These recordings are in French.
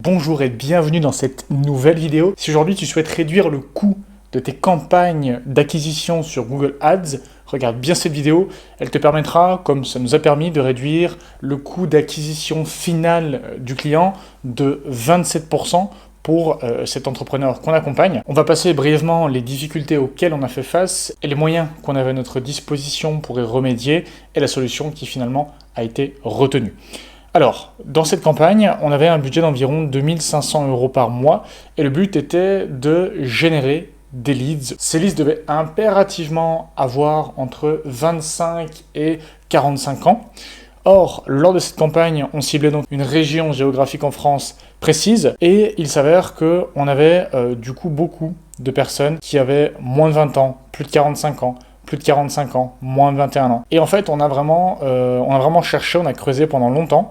Bonjour et bienvenue dans cette nouvelle vidéo. Si aujourd'hui tu souhaites réduire le coût de tes campagnes d'acquisition sur Google Ads, regarde bien cette vidéo. Elle te permettra, comme ça nous a permis, de réduire le coût d'acquisition final du client de 27% pour cet entrepreneur qu'on accompagne. On va passer brièvement les difficultés auxquelles on a fait face et les moyens qu'on avait à notre disposition pour y remédier et la solution qui finalement a été retenue. Alors, dans cette campagne, on avait un budget d'environ 2500 € par mois et le but était de générer des leads. Ces leads devaient impérativement avoir entre 25 et 45 ans. Or, lors de cette campagne, on ciblait donc une région géographique en France précise et il s'avère qu'on avait du coup beaucoup de personnes qui avaient moins de 20 ans, plus de 45 ans, plus de 45 ans, moins de 21 ans. Et en fait, on a vraiment cherché, on a creusé pendant longtemps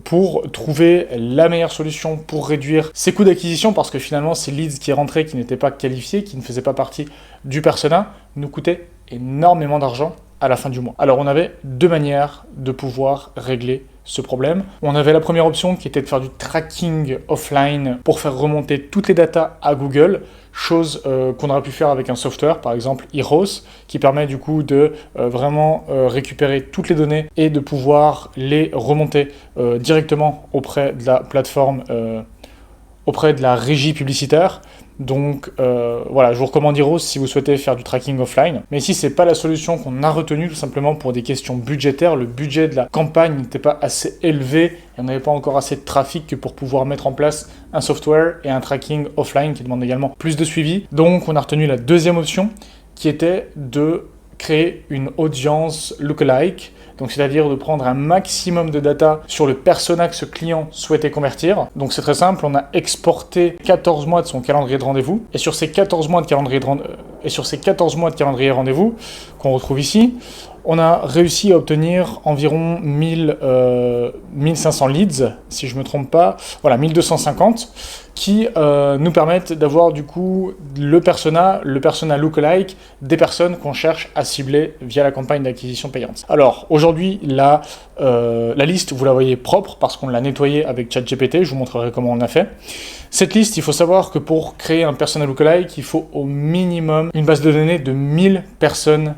pour trouver la meilleure solution pour réduire ces coûts d'acquisition parce que finalement, ces leads qui rentraient, qui n'étaient pas qualifiés, qui ne faisaient pas partie du persona, nous coûtaient énormément d'argent à la fin du mois. Alors, on avait deux manières de pouvoir régler ce problème. On avait la première option qui était de faire du tracking offline pour faire remonter toutes les datas à Google, chose qu'on aurait pu faire avec un software, par exemple Eros, qui permet du coup de vraiment récupérer toutes les données et de pouvoir les remonter directement auprès de la plateforme, auprès de la régie publicitaire. Donc voilà, je vous recommande Eros si vous souhaitez faire du tracking offline. Mais ici, c'est pas la solution qu'on a retenue, tout simplement pour des questions budgétaires. Le budget de la campagne n'était pas assez élevé et on n'avait pas encore assez de trafic que pour pouvoir mettre en place un software et un tracking offline qui demande également plus de suivi. Donc on a retenu la deuxième option qui était de créer une audience lookalike. Donc c'est-à-dire de prendre un maximum de data sur le persona que ce client souhaitait convertir. Donc c'est très simple, on a exporté 14 mois de son calendrier de rendez-vous. Et sur ces 14 mois de calendrier rendez-vous qu'on retrouve ici, on a réussi à obtenir environ 1500 leads, si je ne me trompe pas, voilà, 1250, qui nous permettent d'avoir du coup le persona lookalike des personnes qu'on cherche à cibler via la campagne d'acquisition payante. Alors aujourd'hui, la liste, vous la voyez propre parce qu'on l'a nettoyée avec ChatGPT, je vous montrerai comment on a fait. Cette liste, il faut savoir que pour créer un persona lookalike, il faut au minimum une base de données de 1000 personnes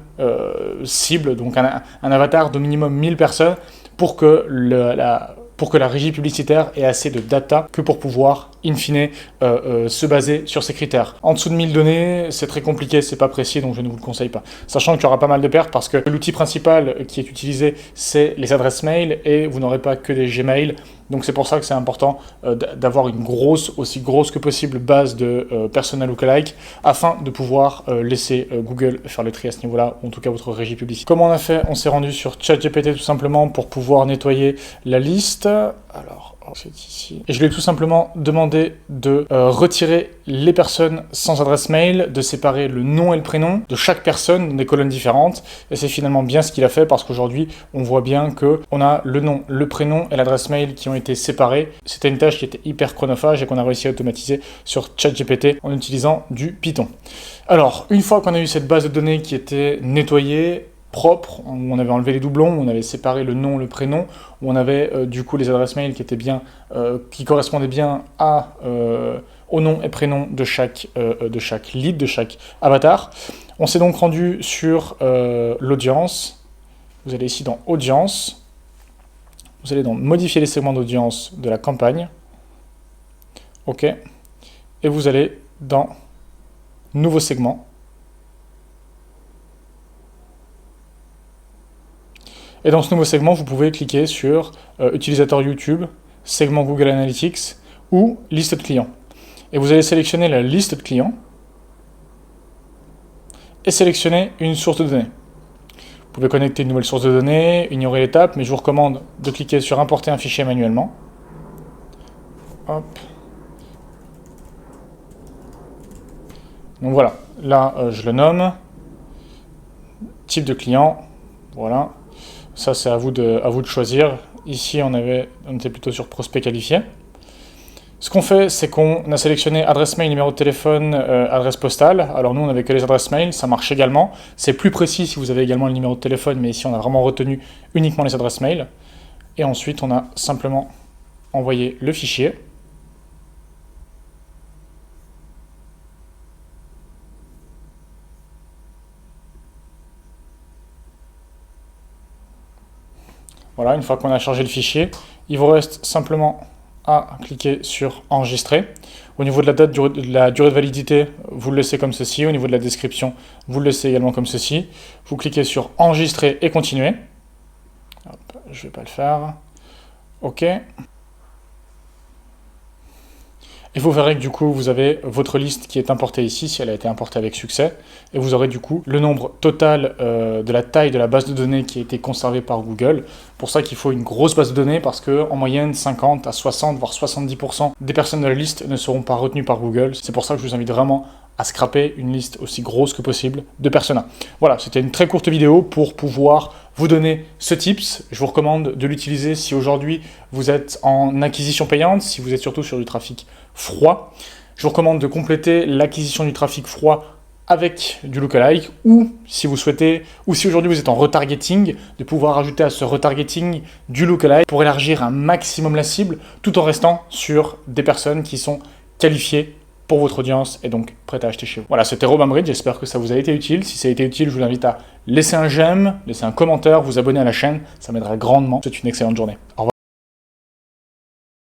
cibles, donc un avatar de minimum 1000 personnes pour que la régie publicitaire ait assez de data que pour pouvoir, in fine, se baser sur ces critères. En dessous de 1000 données, c'est très compliqué, c'est pas précis, donc je ne vous le conseille pas. Sachant qu'il y aura pas mal de pertes parce que l'outil principal qui est utilisé, c'est les adresses mail et vous n'aurez pas que des Gmail. Donc c'est pour ça que c'est important d'avoir une aussi grosse que possible base de persona lookalike afin de pouvoir laisser Google faire le tri à ce niveau-là, ou en tout cas votre régie publicitaire. Comment on a fait? On s'est rendu sur ChatGPT tout simplement pour pouvoir nettoyer la liste. Alors, c'est ici. Et je lui ai tout simplement demandé de retirer les personnes sans adresse mail, de séparer le nom et le prénom de chaque personne dans des colonnes différentes. Et c'est finalement bien ce qu'il a fait parce qu'aujourd'hui, on voit bien qu'on a le nom, le prénom et l'adresse mail qui ont été séparés. C'était une tâche qui était hyper chronophage et qu'on a réussi à automatiser sur ChatGPT en utilisant du Python. Alors, une fois qu'on a eu cette base de données qui était nettoyée, propre, où on avait enlevé les doublons, où on avait séparé le nom, le prénom, où on avait du coup les adresses mail qui étaient bien, qui correspondaient bien au nom et prénom de chaque lead, de chaque avatar. On s'est donc rendu sur l'audience. Vous allez ici dans audience. Vous allez dans modifier les segments d'audience de la campagne. OK. Et vous allez dans nouveau segment. Et dans ce nouveau segment, vous pouvez cliquer sur utilisateur YouTube, segment Google Analytics ou liste de clients. Et vous allez sélectionner la liste de clients et sélectionner une source de données. Vous pouvez connecter une nouvelle source de données, ignorer l'étape, mais je vous recommande de cliquer sur importer un fichier manuellement. Hop. Donc voilà, là je le nomme. Type de client, voilà. Ça, c'est à vous de choisir. Ici, on était plutôt sur prospect qualifié. Ce qu'on fait, c'est qu'on a sélectionné adresse mail, numéro de téléphone, adresse postale. Alors nous, on n'avait que les adresses mail, ça marche également. C'est plus précis si vous avez également le numéro de téléphone, mais ici, on a vraiment retenu uniquement les adresses mail. Et ensuite, on a simplement envoyé le fichier. Voilà, une fois qu'on a chargé le fichier, il vous reste simplement à cliquer sur enregistrer. Au niveau de la date de la durée de validité, vous le laissez comme ceci. Au niveau de la description, vous le laissez également comme ceci. Vous cliquez sur enregistrer et continuer. Hop, je ne vais pas le faire. OK. Et vous verrez que du coup, vous avez votre liste qui est importée ici, si elle a été importée avec succès. Et vous aurez du coup le nombre total de la taille de la base de données qui a été conservée par Google. Pour ça qu'il faut une grosse base de données, parce qu'en moyenne, 50 à 60, voire 70% des personnes de la liste ne seront pas retenues par Google. C'est pour ça que je vous invite vraiment à scraper une liste aussi grosse que possible de personas. Voilà, c'était une très courte vidéo pour pouvoir vous donner ce tips. Je vous recommande de l'utiliser si aujourd'hui vous êtes en acquisition payante, si vous êtes surtout sur du trafic froid. Je vous recommande de compléter l'acquisition du trafic froid avec du lookalike, ou si vous souhaitez, ou si aujourd'hui vous êtes en retargeting, de pouvoir ajouter à ce retargeting du lookalike pour élargir un maximum la cible, tout en restant sur des personnes qui sont qualifiées pour votre audience et donc prête à acheter chez vous. Voilà, c'était Robin Bridge, j'espère que ça vous a été utile. Si ça a été utile, je vous invite à laisser un j'aime, laisser un commentaire, vous abonner à la chaîne, ça m'aiderait grandement. C'est une excellente journée. Au revoir.